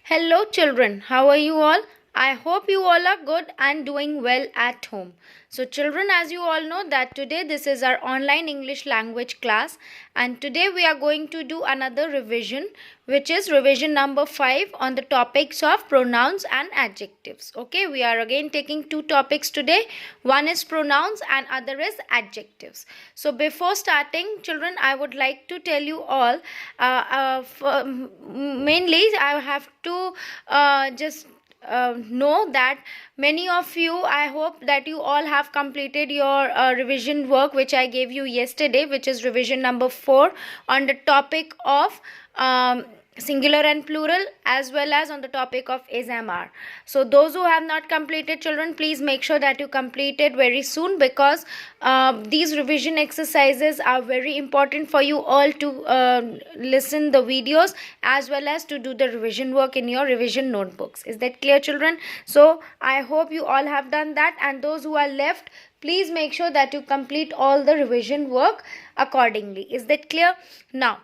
Hello, children. How are you all? I hope you all are good and doing well at home. So, children, as you all know, that today this is our online English language class, and today we are going to do another revision, which is revision number 5 on the topics of pronouns and adjectives. Okay, we are again taking two topics today. One is pronouns and other is adjectives. So, before starting, children, I would like to tell you all. Mainly, I have to just know that many of you, I hope that you all have completed your revision work which I gave you yesterday, which is revision number 4 on the topic of singular and plural, as well as on the topic of is am are. So those who have not completed, children, please make sure that you complete it very soon, because these revision exercises are very important for you all to listen the videos as well as to do the revision work in your revision notebooks. Is that clear, children? So I hope you all have done that, and those who are left, please make sure that you complete all the revision work accordingly. Is that clear? Now,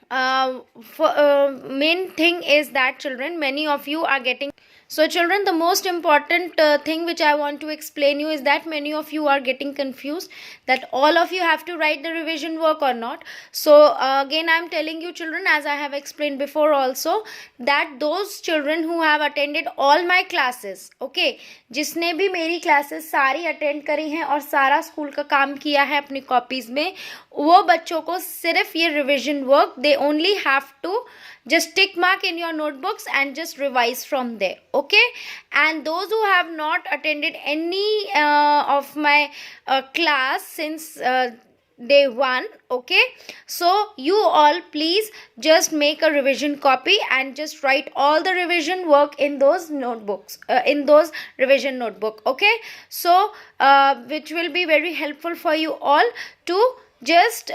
main thing is that, children, many of you are getting. So, children, the most important thing which I want to explain you is that many of you are getting confused that all of you have to write the revision work or not. So again, I am telling you, children, as I have explained before also, that those children who have attended all my classes, okay, जिसने भी मेरी classes सारी attend करी हैं और सारा school का काम किया है अपनी कॉपीज में, वो बच्चों को सिर्फ ये revision work, they only have to just tick mark in your notebooks and just revise from there. Okay, and those who have not attended any of my class since day 1, okay, so you all please just make a revision copy and just write all the revision work in those notebooks, in those revision notebook. Okay, so which will be very helpful for you all to just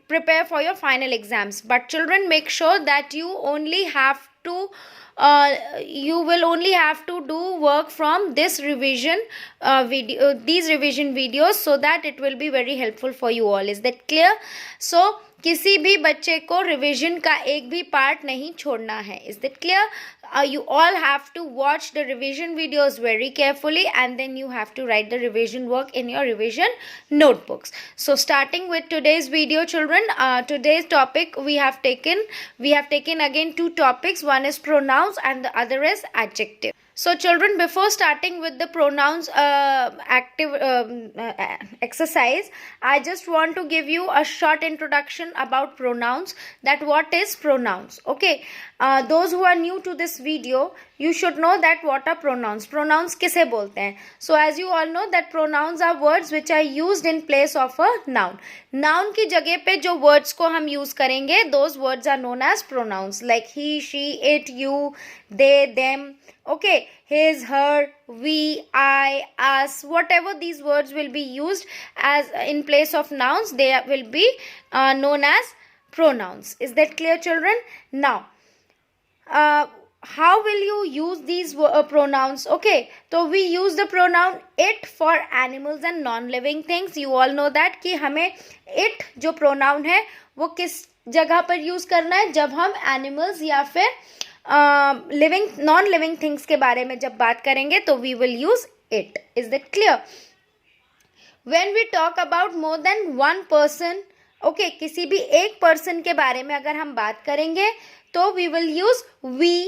prepare for your final exams. But children, make sure that you only have to you will only have to do work from this revision video, these revision videos, so that it will be very helpful for you all. Is that clear? So किसी भी बच्चे को revision का एक भी part नहीं छोड़ना है. Is that clear? You all have to watch the revision videos very carefully, and then you have to write the revision work in your revision notebooks. So starting with today's video, children, today's topic we have taken again two topics. One is pronouns and the other is adjective. So children, before starting with the pronouns exercise, I just want to give you a short introduction about pronouns, that what is pronouns. Okay, those who are new to this video, you should know that what are pronouns. Pronouns किसे बोलते हैं? So as you all know that pronouns are words which are used in place of a noun. Noun की जगह पे जो words को हम use करेंगे, those words are known as pronouns, like he, she, it, you, they, them. Okay, his, her, we, I, us, whatever these words will be used as in place of nouns, they will be known as pronouns. Is that clear, children? Now, how will you use these pronouns? Okay, so we use the pronoun it for animals and non-living things. You all know that कि हमें it जो pronoun है वो किस जगह पर use करना है, जब हम animals या फिर लिविंग नॉन लिविंग थिंग्स के बारे में जब बात करेंगे तो we will use it. Is that clear? When we talk about more than one person, okay, किसी भी एक पर्सन के बारे में अगर हम बात करेंगे तो we will use we,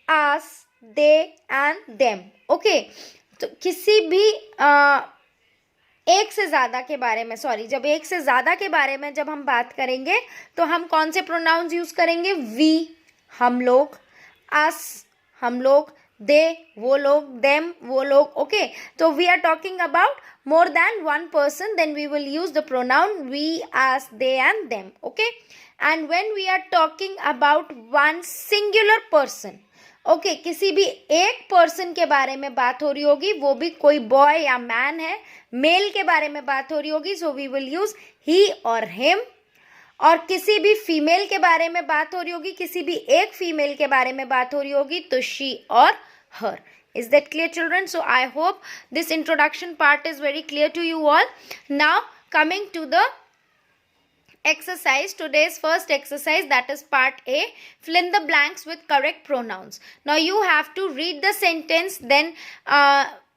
us, they and them. Okay, तो किसी भी एक से ज़्यादा के बारे में, जब एक से ज़्यादा के बारे में जब हम बात करेंगे तो हम कौन से प्रोनाउंस यूज करेंगे? वी, हम लोग, अस, हम लोग, दे, वो लोग, देम, वो लोग. ओके, तो we are talking about more than one person, then we will use the pronoun we, us, they and them. Okay, and when we are talking about one singular person, okay, किसी भी एक person के बारे में बात हो रही होगी, वो भी कोई बॉय या मैन है, मेल के बारे में बात हो रही होगी, सो वी विल यूज ही और हिम. और किसी भी फीमेल के बारे में बात हो रही होगी, किसी भी एक फीमेल के बारे में बात हो रही होगी, तो शी और हर. Is that clear, children? So I hope this introduction part is very clear to you all. Now coming to the exercise. Today's first exercise, that is part A, fill in the blanks with correct pronouns. Now you have to read the sentence, then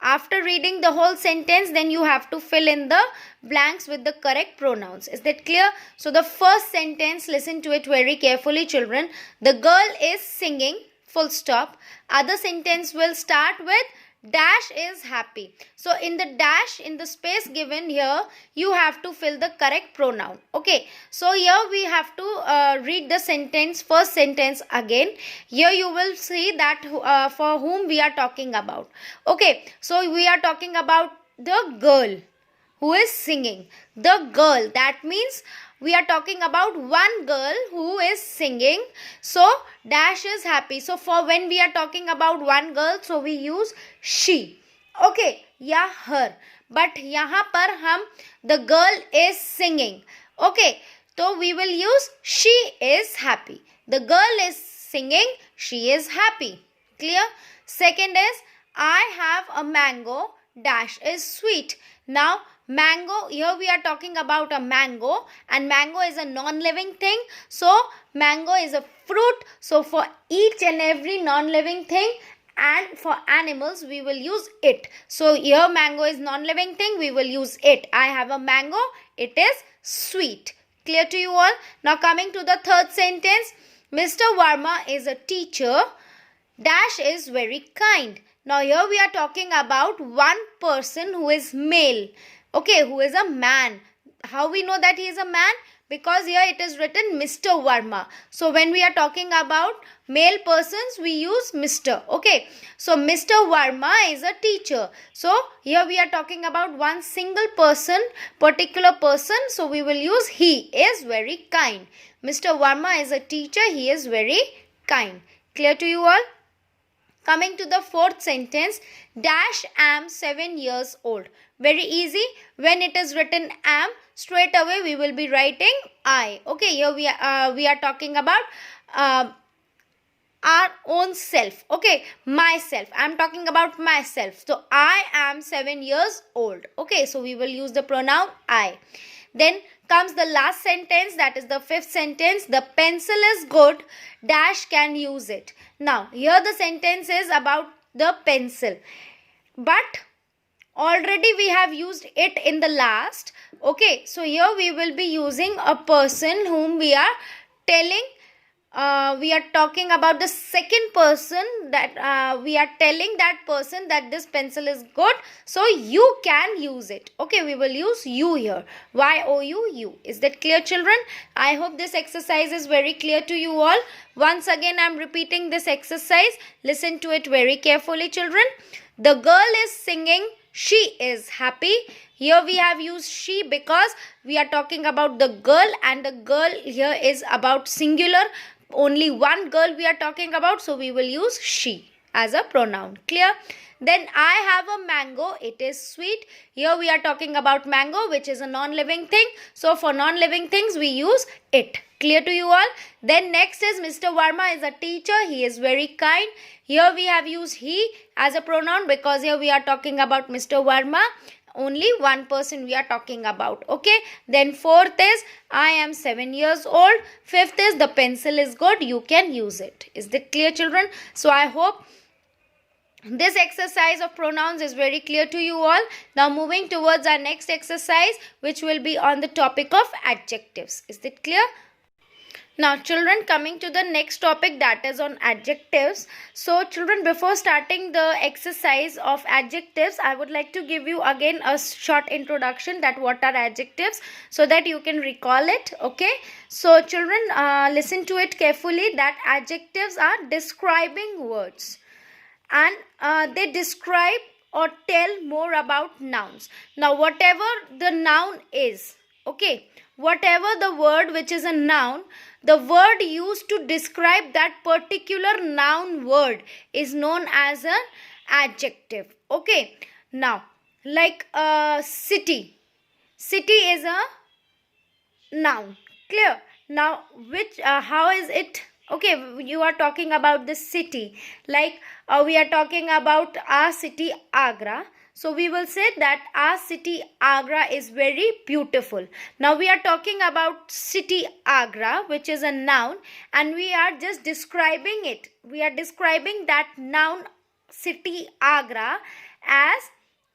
after reading the whole sentence, then you have to fill in the blanks with the correct pronouns. Is that clear? So the first sentence, listen to it very carefully, children. The girl is singing, full stop. Other sentence will start with dash is happy. So in the dash, in the space given here, you have to fill the correct pronoun. Okay, so here we have to read the sentence, first sentence again. Here you will see that for whom we are talking about. Okay, so we are talking about the girl who is singing. The girl, that means we are talking about one girl who is singing. So dash is happy. So for when we are talking about one girl, so we use she. Okay, या her. But यहाँ पर हम the girl is singing. Okay, so we will use she is happy. The girl is singing, she is happy. Clear? Second is I have a mango, dash is sweet. Now mango, here we are talking about a mango, and mango is a non-living thing. So mango is a fruit. So for each and every non-living thing and for animals, we will use it. So here mango is non-living thing, we will use it. I have a mango, it is sweet. Clear to you all? Now coming to the third sentence, Mr. Verma is a teacher, dash is very kind. Now here we are talking about one person who is male. Okay, who is a man. How we know that he is a man? Because here it is written Mr. Verma. So when we are talking about male persons, we use Mr. Okay, so Mr. Verma is a teacher. So here we are talking about one single person, particular person. So we will use he is very kind. Mr. Verma is a teacher, he is very kind. Clear to you all? Coming to the fourth sentence, dash am 7 years old. Very easy. When it is written am, straight away we will be writing I. Okay, here we are talking about our own self. Okay, myself. I am talking about myself. So I am 7 years old. Okay, so we will use the pronoun I. Then comes the last sentence, that is the fifth sentence. The pencil is good, dash can use it. Now here the sentence is about the pencil, but already we have used it in the last. Okay, so here we will be using a person whom we are telling, we are talking about the second person, that we are telling that person that this pencil is good, so you can use it. Okay, we will use you here, you, you. Is that clear, children? I hope this exercise is very clear to you all. Once again I am repeating this exercise. Listen to it very carefully, children. The girl is singing, she is happy. Here we have used she because we are talking about the girl, and the girl here is about singular. Only one girl we are talking about, so we will use she as a pronoun. Clear? Then I have a mango, it is sweet. Here we are talking about mango, which is a non-living thing. So for non-living things we use it. Clear to you all? Then next is Mr. Verma is a teacher, he is very kind. Here we have used he as a pronoun because here we are talking about Mr. Verma. Only one person we are talking about. Okay, then fourth is I am 7 years old. Fifth is the pencil is good, you can use it. Is that clear, children? So I hope this exercise of pronouns is very clear to you all. Now moving towards our next exercise, which will be on the topic of adjectives. Is that clear? Now children, coming to the next topic, that is on adjectives. So children, before starting the exercise of adjectives, I would like to give you again a short introduction that what are adjectives, so that you can recall it. Okay, so children, listen to it carefully, that adjectives are describing words, and they describe or tell more about nouns. Now whatever the noun is, okay, whatever the word which is a noun, the word used to describe that particular noun word is known as an adjective. Okay, now like city, city is a noun. Clear? Now which how is it? Okay, you are talking about the city, like we are talking about our city Agra. So we will say that our city Agra is very beautiful. Now we are talking about city Agra, which is a noun, and we are just describing it. We are describing that noun city Agra as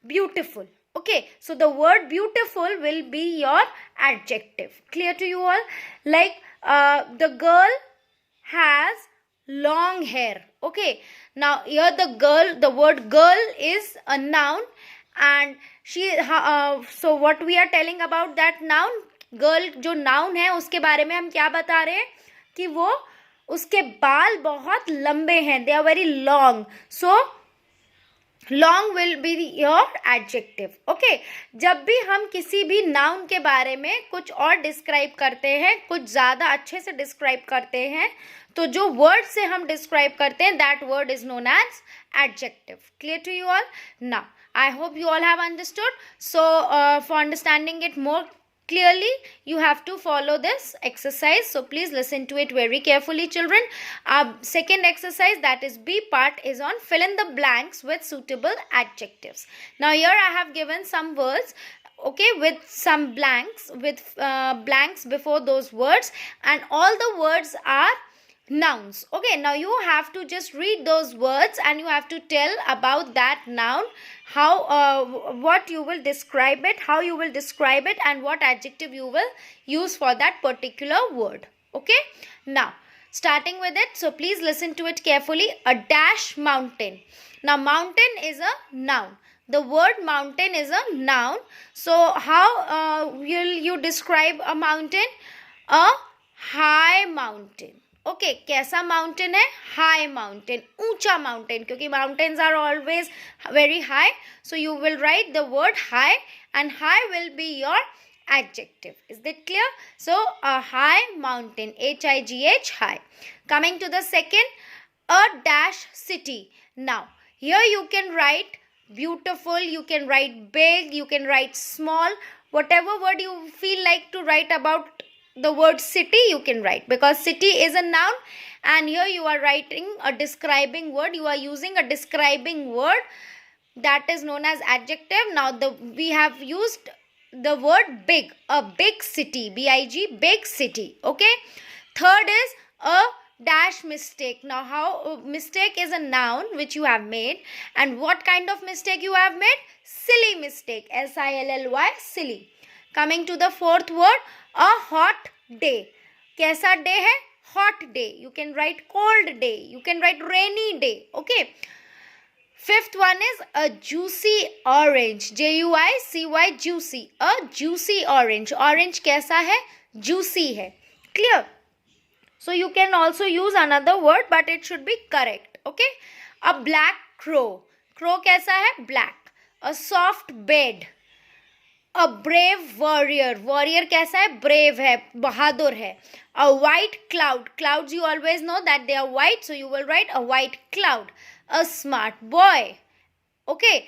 beautiful. Okay, so the word beautiful will be your adjective. Clear to you all? Like the girl has long hair. Okay, now here the word girl is a noun, and so what we are telling about that noun, girl जो noun है उसके बारे में हम क्या बता रहे हैं कि वो उसके बाल बहुत लंबे हैं, they are very long. So long will be your adjective. Okay, जब भी हम किसी भी noun के बारे में कुछ और describe करते हैं, कुछ ज़्यादा अच्छे से describe करते हैं, तो जो word से हम describe करते हैं, that word is known as adjective. Clear to you all? Now, I hope you all have understood. So, for understanding it more clearly, you have to follow this exercise. So please listen to it very carefully, children. Our second exercise, that is B part, is on fill in the blanks with suitable adjectives. Now here I have given some words, okay, with some blanks, with blanks before those words, and all the words are nouns. Okay, now you have to just read those words and you have to tell about that noun, how what you will describe it, how you will describe it, and what adjective you will use for that particular word. Okay, now starting with it, so please listen to it carefully. A dash mountain. Now mountain is a noun. The word mountain is a noun. So how will you describe a mountain? A high mountain. Okay, कैसा mountain है? High mountain, ऊंचा mountain, क्योंकि mountains are always very high. So you will write the word high, and high will be your adjective. Is that clear? So a high mountain, H-I-G-H, high. Coming to the second, a dash city. Now here you can write beautiful, you can write big, you can write small, whatever word you feel like to write about the word city you can write, because city is a noun and here you are writing a describing word, you are using a describing word that is known as adjective. Now we have used the word big, a big city, B-I-G, big city. Okay, third is a dash mistake. Now how mistake is a noun which you have made, and what kind of mistake you have made? Silly mistake, S-I-L-L-Y, silly. Coming to the fourth word, a hot day. कैसा day है? Hot day. You can write cold day. You can write rainy day. Okay. Fifth one is a juicy orange. J-U-I-C-Y, juicy. A juicy orange. Orange कैसा है? Juicy है. Clear? So you can also use another word, but it should be correct. Okay. A black crow. Crow कैसा है? Black. A soft bed. A brave warrior. Warrior कैसा है? Brave है, बहादुर है. A white cloud. Clouds you always know that they are white, so you will write a white cloud. A smart boy. Okay,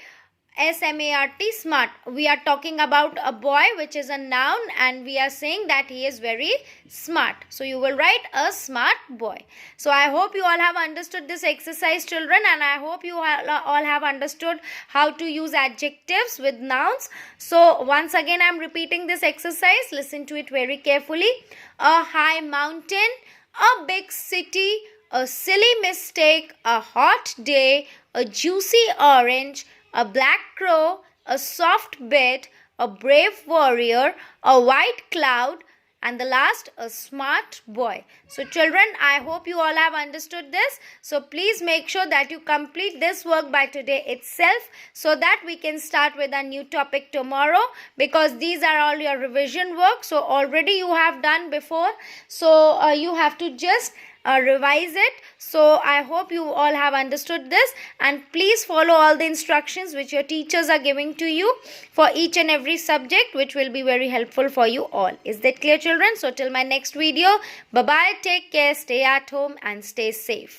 S-M-A-R-T, smart. We are talking about a boy, which is a noun, and we are saying that he is very smart. So you will write a smart boy. So I hope you all have understood this exercise, children, and I hope you all have understood how to use adjectives with nouns. So once again, I am repeating this exercise. Listen to it very carefully. A high mountain, a big city, a silly mistake, a hot day, a juicy orange, a black crow, a soft bed, a brave warrior, a white cloud, and the last, a smart boy. So children, I hope you all have understood this. So please make sure that you complete this work by today itself, so that we can start with a new topic tomorrow, because these are all your revision work. So already you have done before. So you have to just revise it. So I hope you all have understood this, and please follow all the instructions which your teachers are giving to you for each and every subject, which will be very helpful for you all. Is that clear, children? So till my next video, bye bye, take care, stay at home and stay safe.